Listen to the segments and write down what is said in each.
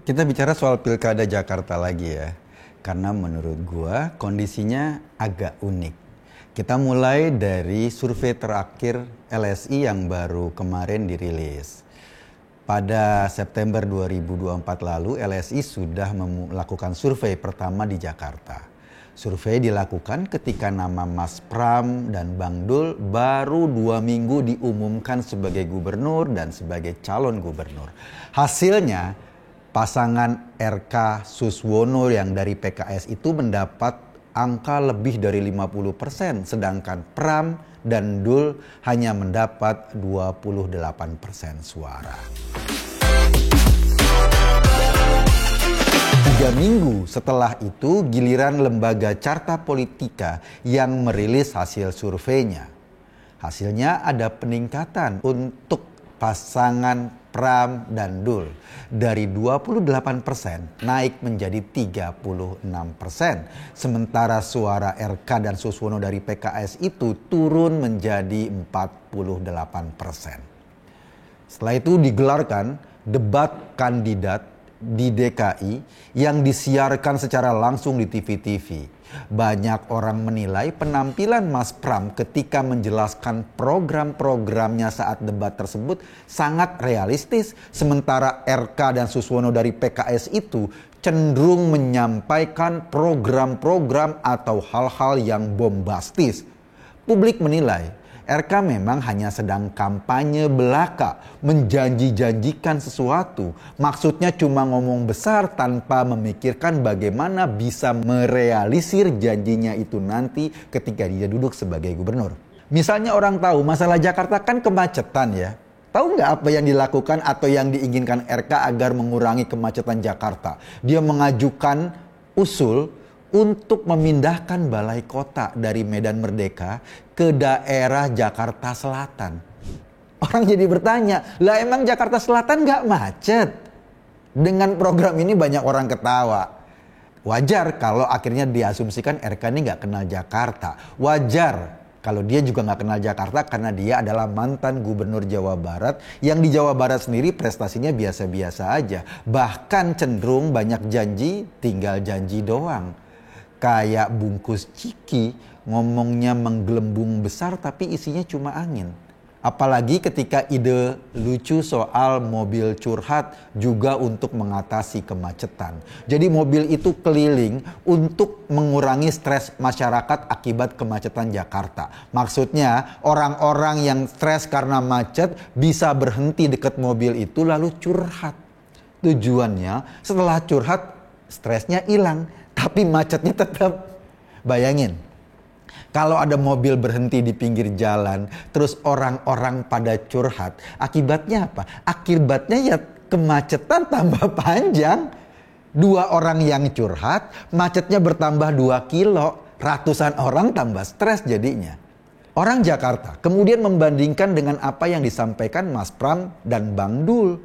Kita bicara soal Pilkada Jakarta lagi ya. Karena menurut gua kondisinya agak unik. Kita mulai dari survei terakhir LSI yang baru kemarin dirilis. Pada September 2024 lalu, LSI sudah melakukan survei pertama di Jakarta. Survei dilakukan ketika nama Mas Pram dan Bang Dul baru 2 minggu diumumkan sebagai gubernur dan sebagai calon gubernur. Hasilnya, pasangan RK Suswono yang dari PKS itu mendapat angka lebih dari 50%, sedangkan Pram dan Dul hanya mendapat 28% suara. 3 minggu setelah itu, giliran lembaga Carta Politika yang merilis hasil surveinya. Hasilnya ada peningkatan untuk pasangan Pram dan Dul. Dari 28% naik menjadi 36%. Sementara suara RK dan Suswono dari PKS itu turun menjadi 48%. Setelah itu digelarkan debat kandidat di DKI yang disiarkan secara langsung di TV-TV. Banyak orang menilai penampilan Mas Pram ketika menjelaskan program-programnya saat debat tersebut sangat realistis. Sementara RK dan Suswono dari PKS itu cenderung menyampaikan program-program atau hal-hal yang bombastis. Publik menilai RK memang hanya sedang kampanye belaka, menjanji-janjikan sesuatu. Maksudnya cuma ngomong besar tanpa memikirkan bagaimana bisa merealisir janjinya itu nanti ketika dia duduk sebagai gubernur. Misalnya orang tahu masalah Jakarta kan kemacetan ya. Tahu nggak apa yang dilakukan atau yang diinginkan RK agar mengurangi kemacetan Jakarta? Dia mengajukan usul untuk memindahkan balai kota dari Medan Merdeka ke daerah Jakarta Selatan. Orang jadi bertanya, lah emang Jakarta Selatan nggak macet? Dengan program ini banyak orang ketawa. Wajar kalau akhirnya diasumsikan RK ini nggak kenal Jakarta. Wajar kalau dia juga nggak kenal Jakarta karena dia adalah mantan gubernur Jawa Barat yang di Jawa Barat sendiri prestasinya biasa-biasa aja. Bahkan cenderung banyak janji, tinggal janji doang. Kayak bungkus ciki, ngomongnya menggelembung besar tapi isinya cuma angin. Apalagi ketika ide lucu soal mobil curhat juga untuk mengatasi kemacetan. Jadi mobil itu keliling untuk mengurangi stres masyarakat akibat kemacetan Jakarta. Maksudnya orang-orang yang stres karena macet bisa berhenti dekat mobil itu lalu curhat. Tujuannya setelah curhat stresnya hilang. Tapi macetnya tetap. Bayangin, kalau ada mobil berhenti di pinggir jalan, terus orang-orang pada curhat, akibatnya apa? Akibatnya ya kemacetan tambah panjang. 2 orang yang curhat, macetnya bertambah 2 kilo, ratusan orang tambah stres jadinya. Orang Jakarta kemudian membandingkan dengan apa yang disampaikan Mas Pram dan Bang Dul.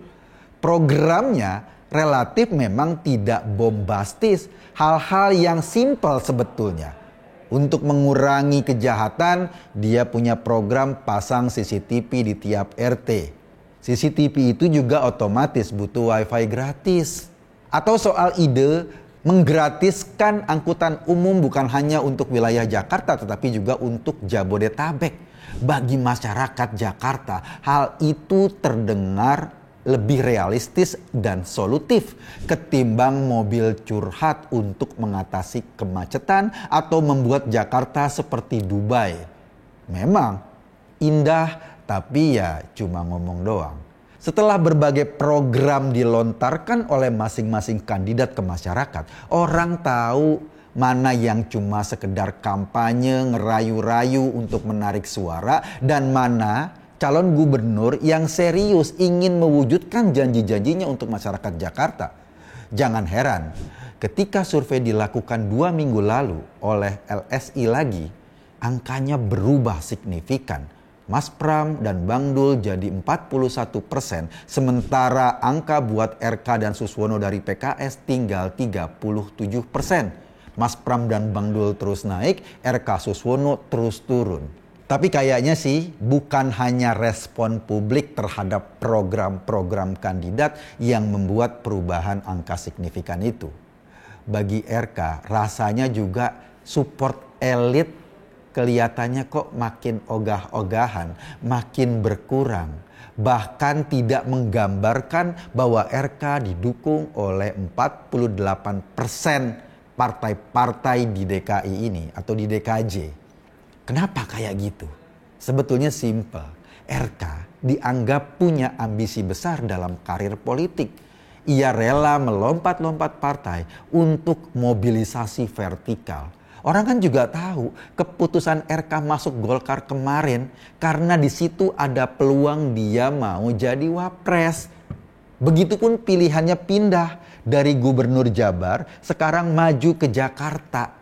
Programnya relatif memang tidak bombastis, hal-hal yang simpel sebetulnya. Untuk mengurangi kejahatan, dia punya program pasang CCTV di tiap RT. CCTV itu juga otomatis butuh wifi gratis. Atau soal ide menggratiskan angkutan umum bukan hanya untuk wilayah Jakarta tetapi juga untuk Jabodetabek. Bagi masyarakat Jakarta, hal itu terdengar lebih realistis dan solutif ketimbang mobil curhat untuk mengatasi kemacetan atau membuat Jakarta seperti Dubai. Memang indah tapi ya cuma ngomong doang. Setelah berbagai program dilontarkan oleh masing-masing kandidat ke masyarakat, orang tahu mana yang cuma sekedar kampanye ngerayu-rayu untuk menarik suara dan mana calon gubernur yang serius ingin mewujudkan janji-janjinya untuk masyarakat Jakarta. Jangan heran, ketika survei dilakukan 2 minggu lalu oleh LSI lagi, angkanya berubah signifikan. Mas Pram dan Bang Dul jadi 41%, sementara angka buat RK dan Suswono dari PKS tinggal 37%. Mas Pram dan Bang Dul terus naik, RK Suswono terus turun. Tapi kayaknya sih bukan hanya respon publik terhadap program-program kandidat yang membuat perubahan angka signifikan itu. Bagi RK, rasanya juga support elit kelihatannya kok makin ogah-ogahan, makin berkurang. Bahkan tidak menggambarkan bahwa RK didukung oleh 48% partai-partai di DKI ini atau di DKJ. Kenapa kayak gitu? Sebetulnya simpel. RK dianggap punya ambisi besar dalam karir politik. Ia rela melompat-lompat partai untuk mobilisasi vertikal. Orang kan juga tahu keputusan RK masuk Golkar kemarin karena di situ ada peluang dia mau jadi wapres. Begitupun pilihannya pindah dari Gubernur Jabar sekarang maju ke Jakarta.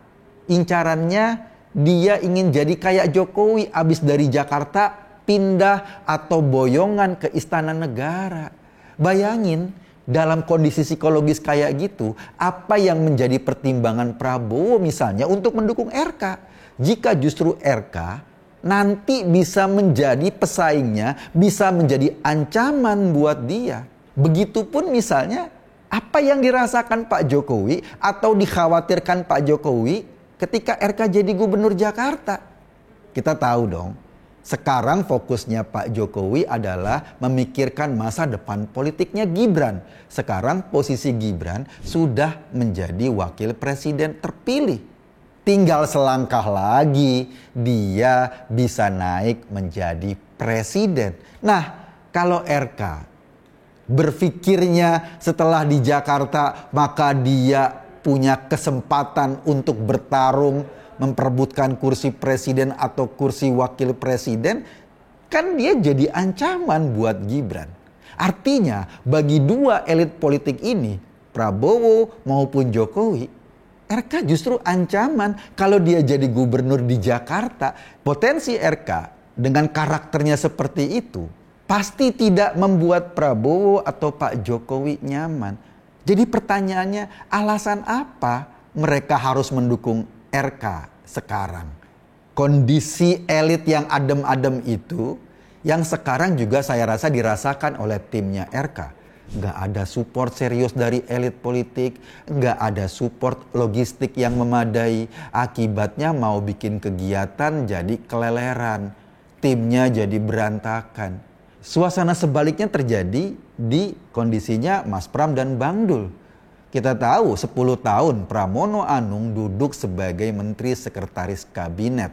Incarannya dia ingin jadi kayak Jokowi, abis dari Jakarta pindah atau boyongan ke Istana Negara. Bayangin dalam kondisi psikologis kayak gitu, apa yang menjadi pertimbangan Prabowo misalnya untuk mendukung RK. Jika justru RK nanti bisa menjadi pesaingnya, bisa menjadi ancaman buat dia. Begitupun misalnya apa yang dirasakan Pak Jokowi atau dikhawatirkan Pak Jokowi ketika RK jadi gubernur Jakarta. Kita tahu dong, sekarang fokusnya Pak Jokowi adalah memikirkan masa depan politiknya Gibran. Sekarang posisi Gibran sudah menjadi wakil presiden terpilih. Tinggal selangkah lagi dia bisa naik menjadi presiden. Nah, kalau RK berpikirnya setelah di Jakarta maka dia punya kesempatan untuk bertarung memperebutkan kursi presiden atau kursi wakil presiden, kan dia jadi ancaman buat Gibran. Artinya bagi dua elit politik ini, Prabowo maupun Jokowi, RK justru ancaman. Kalau dia jadi gubernur di Jakarta, potensi RK dengan karakternya seperti itu pasti tidak membuat Prabowo atau Pak Jokowi nyaman. Jadi pertanyaannya, alasan apa mereka harus mendukung RK sekarang? Kondisi elit yang adem-adem itu yang sekarang juga saya rasa dirasakan oleh timnya RK. Nggak ada support serius dari elit politik, nggak ada support logistik yang memadai. Akibatnya mau bikin kegiatan jadi keleleran, timnya jadi berantakan. Suasana sebaliknya terjadi di kondisinya Mas Pram dan Bang Dul. Kita tahu 10 tahun Pramono Anung duduk sebagai Menteri Sekretaris Kabinet.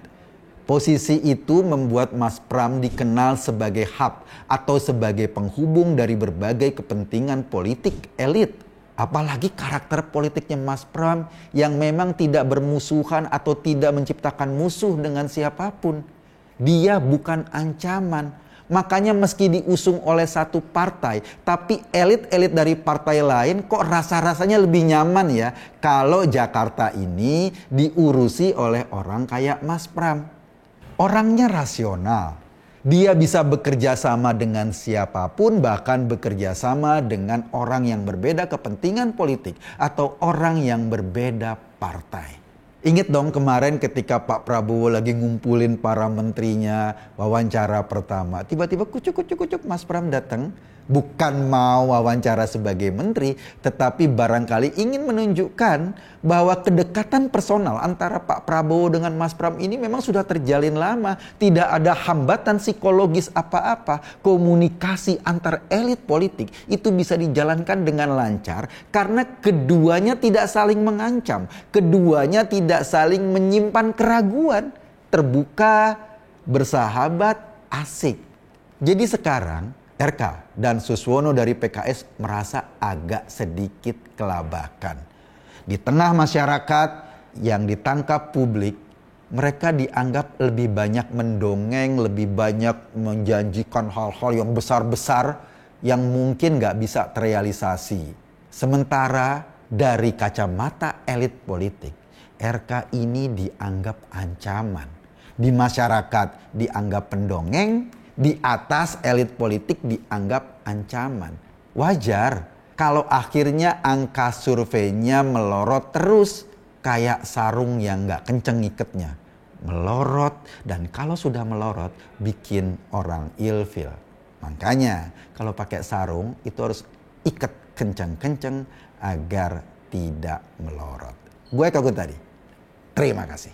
Posisi itu membuat Mas Pram dikenal sebagai hub atau sebagai penghubung dari berbagai kepentingan politik elit. Apalagi karakter politiknya Mas Pram yang memang tidak bermusuhan atau tidak menciptakan musuh dengan siapapun. Dia bukan ancaman. Makanya meski diusung oleh satu partai, tapi elit-elit dari partai lain kok rasa-rasanya lebih nyaman ya kalau Jakarta ini diurusi oleh orang kayak Mas Pram. Orangnya rasional. Dia bisa bekerja sama dengan siapapun, bahkan bekerja sama dengan orang yang berbeda kepentingan politik atau orang yang berbeda partai. Ingat dong kemarin ketika Pak Prabowo lagi ngumpulin para menterinya, wawancara pertama. Tiba-tiba kucuk Mas Pram datang. Bukan mau wawancara sebagai menteri, tetapi barangkali ingin menunjukkan bahwa kedekatan personal antara Pak Prabowo dengan Mas Pram ini memang sudah terjalin lama. Tidak ada hambatan psikologis apa-apa. Komunikasi antar elit politik itu bisa dijalankan dengan lancar karena keduanya tidak saling mengancam. Keduanya tidak saling menyimpan keraguan. Terbuka, bersahabat, asik. Jadi sekarang RK dan Suswono dari PKS merasa agak sedikit kelabakan. Di tengah masyarakat yang ditangkap publik, mereka dianggap lebih banyak mendongeng, lebih banyak menjanjikan hal-hal yang besar-besar yang mungkin gak bisa terrealisasi. Sementara dari kacamata elit politik, RK ini dianggap ancaman. Di masyarakat dianggap pendongeng, di atas elit politik dianggap ancaman. Wajar kalau akhirnya angka surveinya melorot terus kayak sarung yang gak kenceng ngiketnya. melorot, dan kalau sudah melorot bikin orang ilfil. Makanya kalau pakai sarung itu harus ikat kencang-kencang agar tidak melorot. Gue Eka Guntadi. Terima kasih.